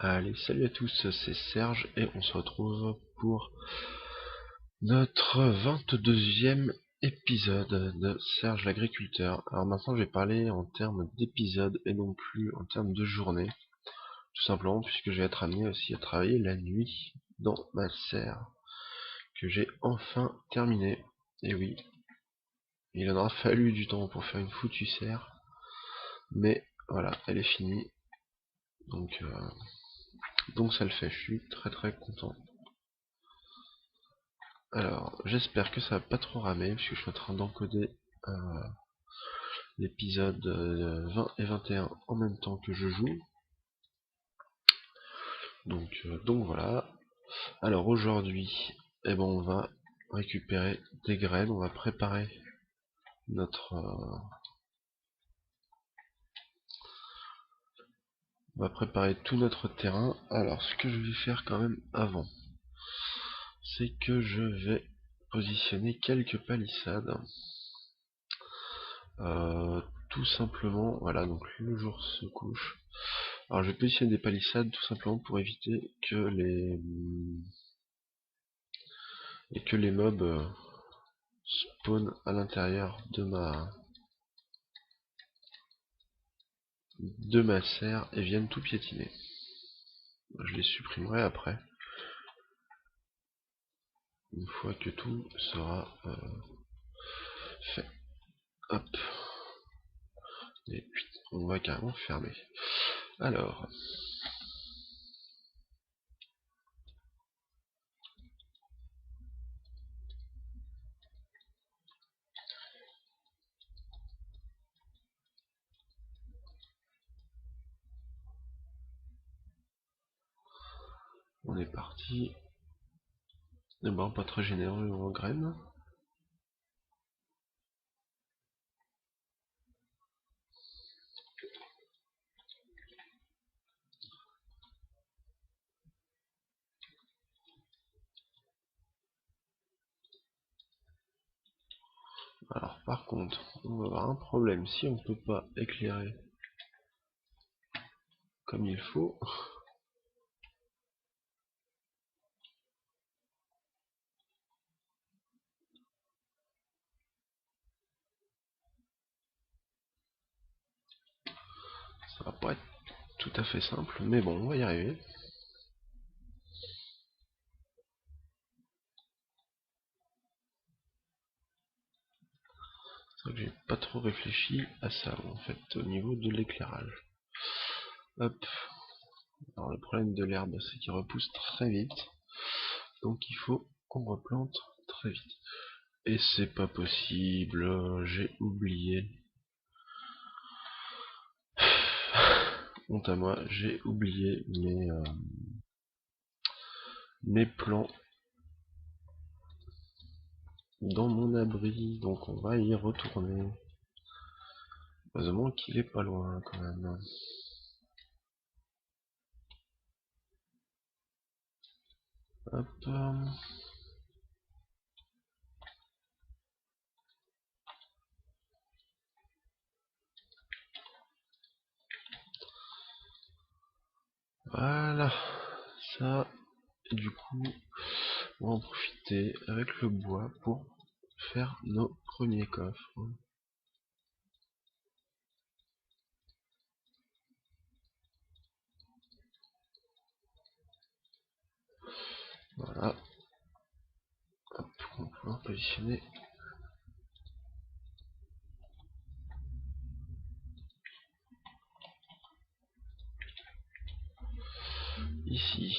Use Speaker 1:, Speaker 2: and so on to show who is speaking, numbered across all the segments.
Speaker 1: Allez, salut à tous, c'est Serge et on se retrouve pour notre 22e épisode de Serge l'agriculteur. Alors maintenant je vais parler en termes d'épisode et non plus en termes de journée. Tout simplement puisque je vais être amené aussi à travailler la nuit dans ma serre que j'ai enfin terminée. Et oui, il en aura fallu du temps pour faire une foutue serre. Mais voilà, elle est finie. Donc ça le fait, je suis très content. Alors, j'espère que ça va pas trop ramer, parce que je suis en train d'encoder l'épisode 20 et 21 en même temps que je joue. Donc voilà. Alors aujourd'hui, on va récupérer des graines, on va préparer notre... on va préparer tout notre terrain. Alors, ce que je vais faire quand même avant, c'est que je vais positionner quelques palissades. Tout simplement, voilà, donc le jour se couche. Alors je vais positionner des palissades tout simplement pour éviter que les mobs spawnent à l'intérieur de ma serre et viennent tout piétiner. Je les supprimerai après, une fois que tout sera fait. Hop. Et puis on va carrément fermer. Alors, on est parti. Eh ben, pas très généreux en graines. Alors par contre, on va avoir un problème si on ne peut pas éclairer comme il faut. Ça va pas être tout à fait simple, mais bon, on va y arriver. C'est vrai que j'ai pas trop réfléchi à ça, en fait, au niveau de l'éclairage. Hop. Alors le problème de l'herbe, c'est qu'il repousse très vite. Donc il faut qu'on replante très vite. Et c'est pas possible, j'ai oublié. Honte à moi, j'ai oublié mes plants dans mon abri, donc on va y retourner. Heureusement qu'il est pas loin quand même. Hop. Voilà. Ça, et du coup, on va en profiter avec le bois pour faire nos premiers coffres. Voilà. Hop, on va pouvoir positionner ici.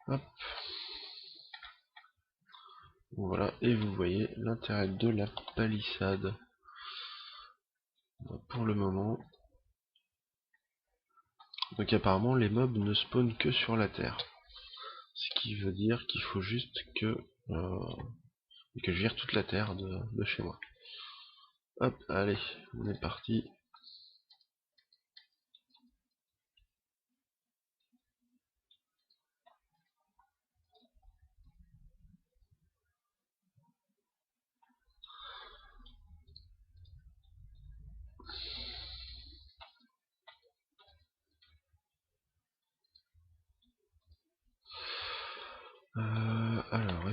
Speaker 1: Hop. Voilà, et vous voyez l'intérêt de la palissade. Pour le moment. Donc apparemment les mobs ne spawnent que sur la terre. Ce qui veut dire qu'il faut juste que je vire toute la terre de chez moi. Hop, allez, on est parti.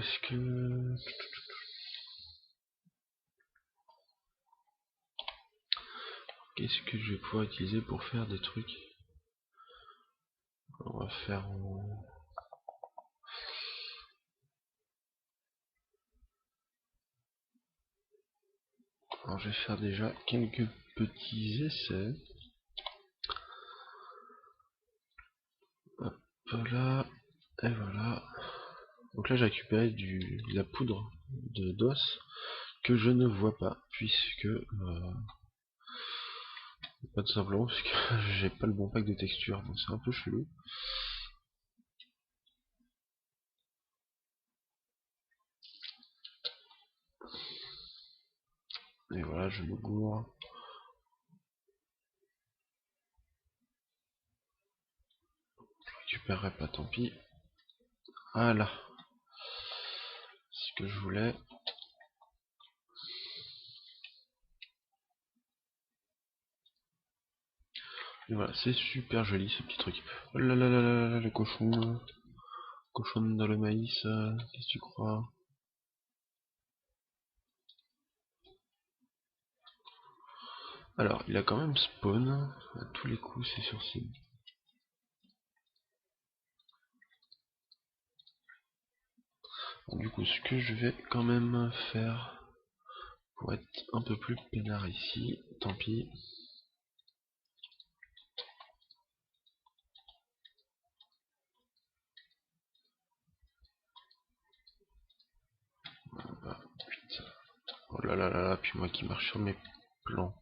Speaker 1: est-ce que... Qu'est-ce que je vais pouvoir utiliser pour faire des trucs? On va faire... Alors je vais faire déjà quelques petits essais. Hop là, et voilà. Donc là j'ai récupéré de la poudre d'os que je ne vois pas, puisque... pas tout simplement parce que j'ai pas le bon pack de texture, donc c'est un peu chelou. Et voilà, je me gourre. Je récupérerai pas, tant pis. Voilà. Ce que je voulais. Et voilà, c'est super joli ce petit truc. Oh là là là là là, le cochon. Cochon dans le maïs, qu'est-ce que tu crois? Alors, il a quand même spawn. À tous les coups, c'est sur cible. Du coup, ce que je vais quand même faire pour être un peu plus peinard ici, tant pis. Ah, putain. Oh là là là là, puis moi qui marche sur mes plans.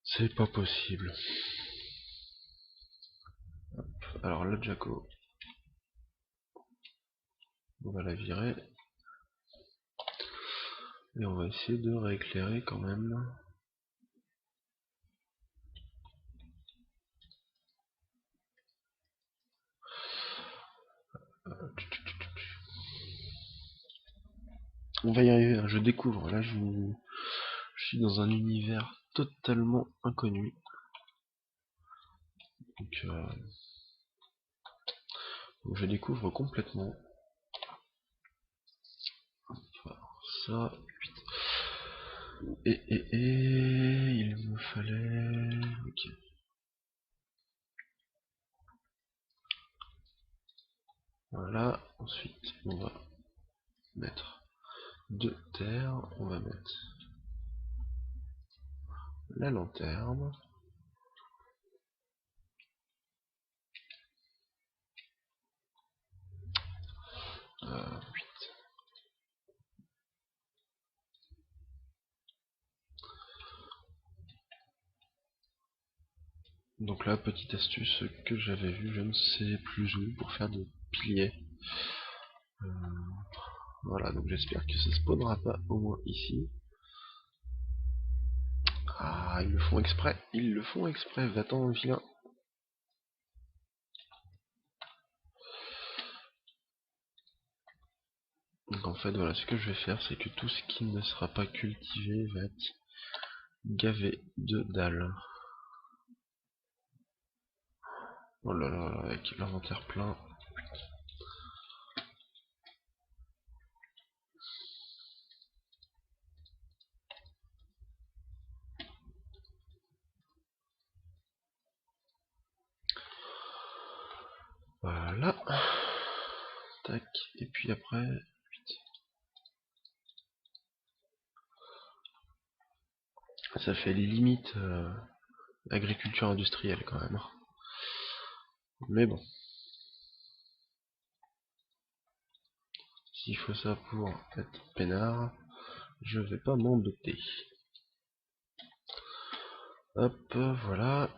Speaker 1: C'est pas possible. Hop. Alors là, Jaco, on va la virer. Et on va essayer de rééclairer quand même. On va y arriver, hein, je découvre. Là, je suis dans un univers totalement inconnu. Donc, je découvre complètement. Ça. Et il me fallait... Ok. Voilà. Ensuite, on va mettre deux terres. On va mettre la lanterne. Oui. Donc là, petite astuce que j'avais vue, je ne sais plus où, pour faire des piliers. Voilà, donc j'espère que ça spawnera pas au moins ici. Ah, ils le font exprès, va-t'en vilain. Donc en fait, voilà, ce que je vais faire, c'est que tout ce qui ne sera pas cultivé va être gavé de dalles. Oh là là, avec l'inventaire plein. Voilà. Tac, et puis après... Ça fait limite agriculture industrielle quand même. Mais bon, s'il faut ça pour être peinard, je vais pas m'embêter. Hop, voilà.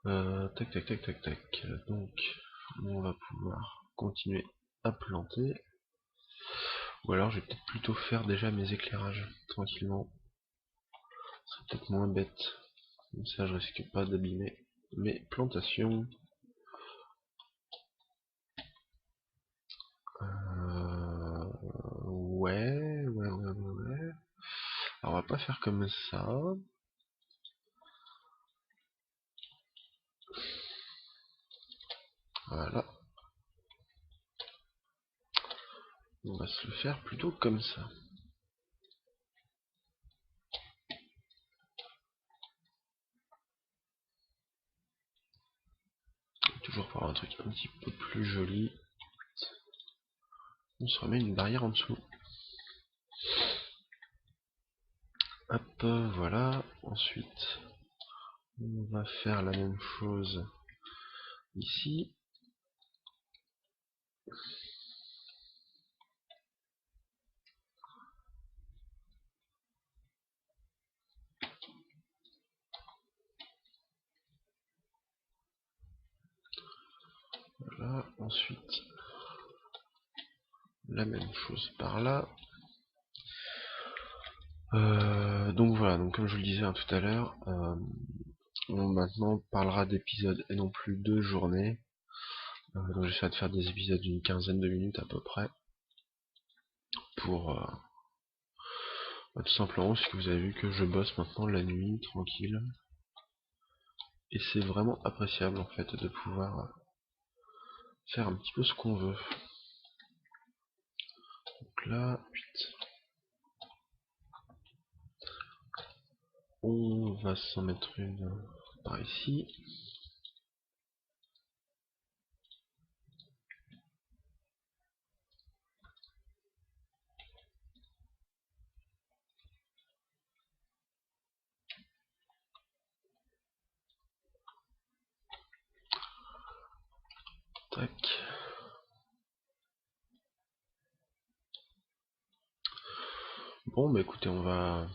Speaker 1: Tac, tac, tac, tac, tac. Donc, on va pouvoir continuer à planter. Ou alors, je vais peut-être plutôt faire déjà mes éclairages tranquillement. C'est peut-être moins bête. Comme ça, je risque pas d'abîmer mes plantations. Ouais. Alors, on va pas faire comme ça. Voilà. On va se le faire plutôt comme ça. Toujours pour avoir un truc un petit peu plus joli. On se remet une barrière en dessous. Hop, voilà. Ensuite, on va faire la même chose ici. Voilà. Ensuite, la même chose par là. Donc voilà, donc comme je vous le disais tout à l'heure, on maintenant parlera d'épisodes et non plus de journées. Donc j'essaie de faire des épisodes d'une quinzaine de minutes à peu près. Pour tout simplement parce que vous avez vu que je bosse maintenant la nuit, tranquille. Et c'est vraiment appréciable en fait de pouvoir faire un petit peu ce qu'on veut. Donc là, on va s'en mettre une par ici. Tac. Bon bah écoutez, on va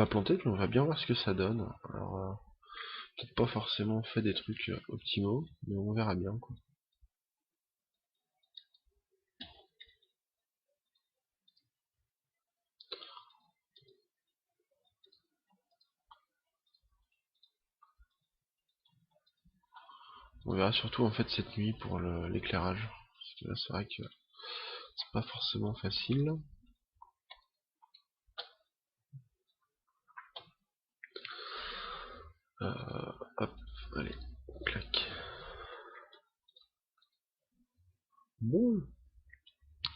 Speaker 1: planter puis on va bien voir ce que ça donne. Alors peut-être pas forcément fait des trucs optimaux, mais on verra bien quoi. On verra surtout en fait cette nuit pour l'éclairage. Parce que là c'est vrai que c'est pas forcément facile. Hop, allez, clac. Bon,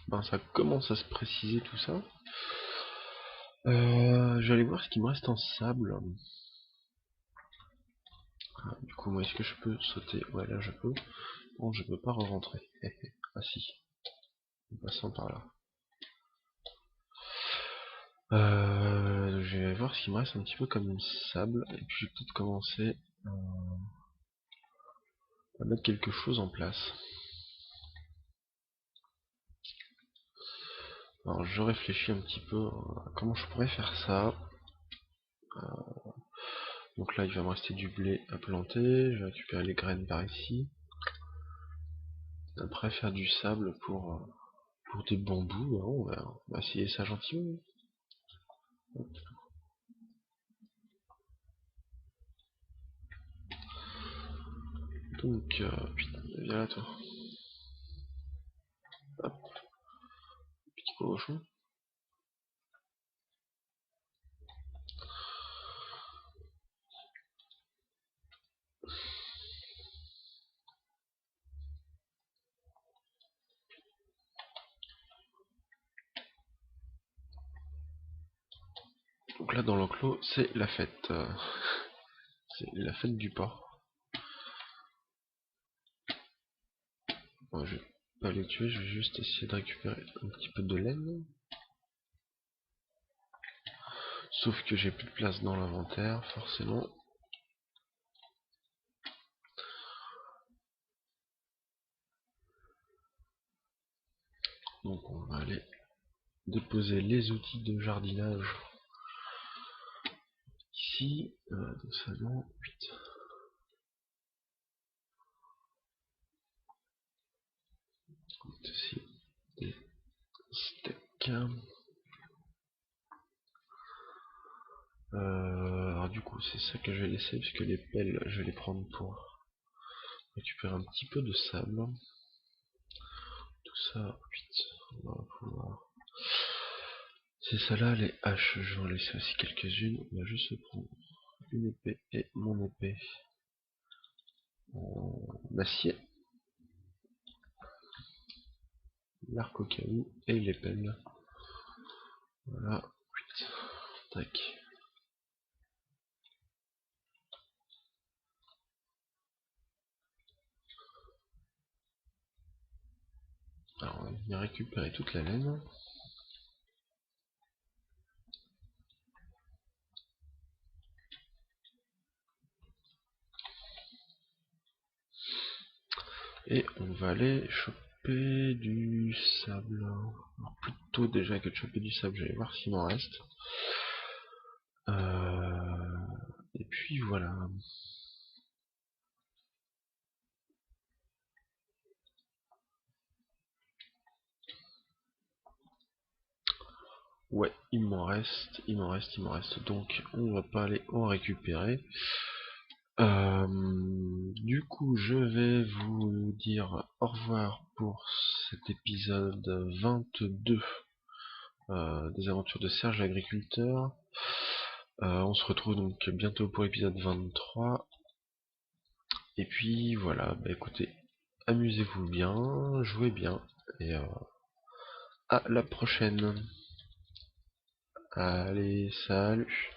Speaker 1: ben ça commence à se préciser tout ça. Je vais aller voir ce qu'il me reste en sable. Ah, du coup, moi, est-ce que je peux sauter? Ouais, là, je peux. Bon, je peux pas re-rentrer. Ah si, en passant par là. Je vais voir ce qu'il me reste un petit peu comme sable. Et puis, je vais peut-être commencer à mettre quelque chose en place. Alors, je réfléchis un petit peu à comment je pourrais faire ça. Donc là, il va me rester du blé à planter. Je vais récupérer les graines par ici. Après, faire du sable pour des bambous. Hein, on va essayer ça gentiment. Donc, putain, viens là, toi. Hop, petit cochon. Donc là, dans l'enclos, c'est la fête. C'est la fête du porc. Bon, je vais pas les tuer, je vais juste essayer de récupérer un petit peu de laine. Sauf que j'ai plus de place dans l'inventaire, forcément. Donc on va aller déposer les outils de jardinage ici. Donc ça non, 8. Ici, des steaks. Alors du coup, c'est ça que je vais laisser, puisque les pelles, je vais les prendre pour récupérer un petit peu de sable. Tout ça, 8. On va pouvoir... C'est ça là, les haches, je vais en laisser aussi quelques-unes. On va juste se prendre une épée et mon épée en acier. l'arc au cas où et l'épelle. Voilà. Tac. Alors, on va venir récupérer toute la laine. Et on va aller choper du sable. Alors, plutôt déjà que de choper du sable, j'allais voir s'il m'en reste. Et puis voilà. Ouais, il m'en reste, il m'en reste, il m'en reste. Donc on va pas aller en récupérer. Du coup, je vais vous dire au revoir pour cet épisode 22 des aventures de Serge l'agriculteur. On se retrouve donc bientôt pour l'épisode 23. Et puis voilà, bah écoutez, amusez-vous bien, jouez bien, et à la prochaine. Allez, salut!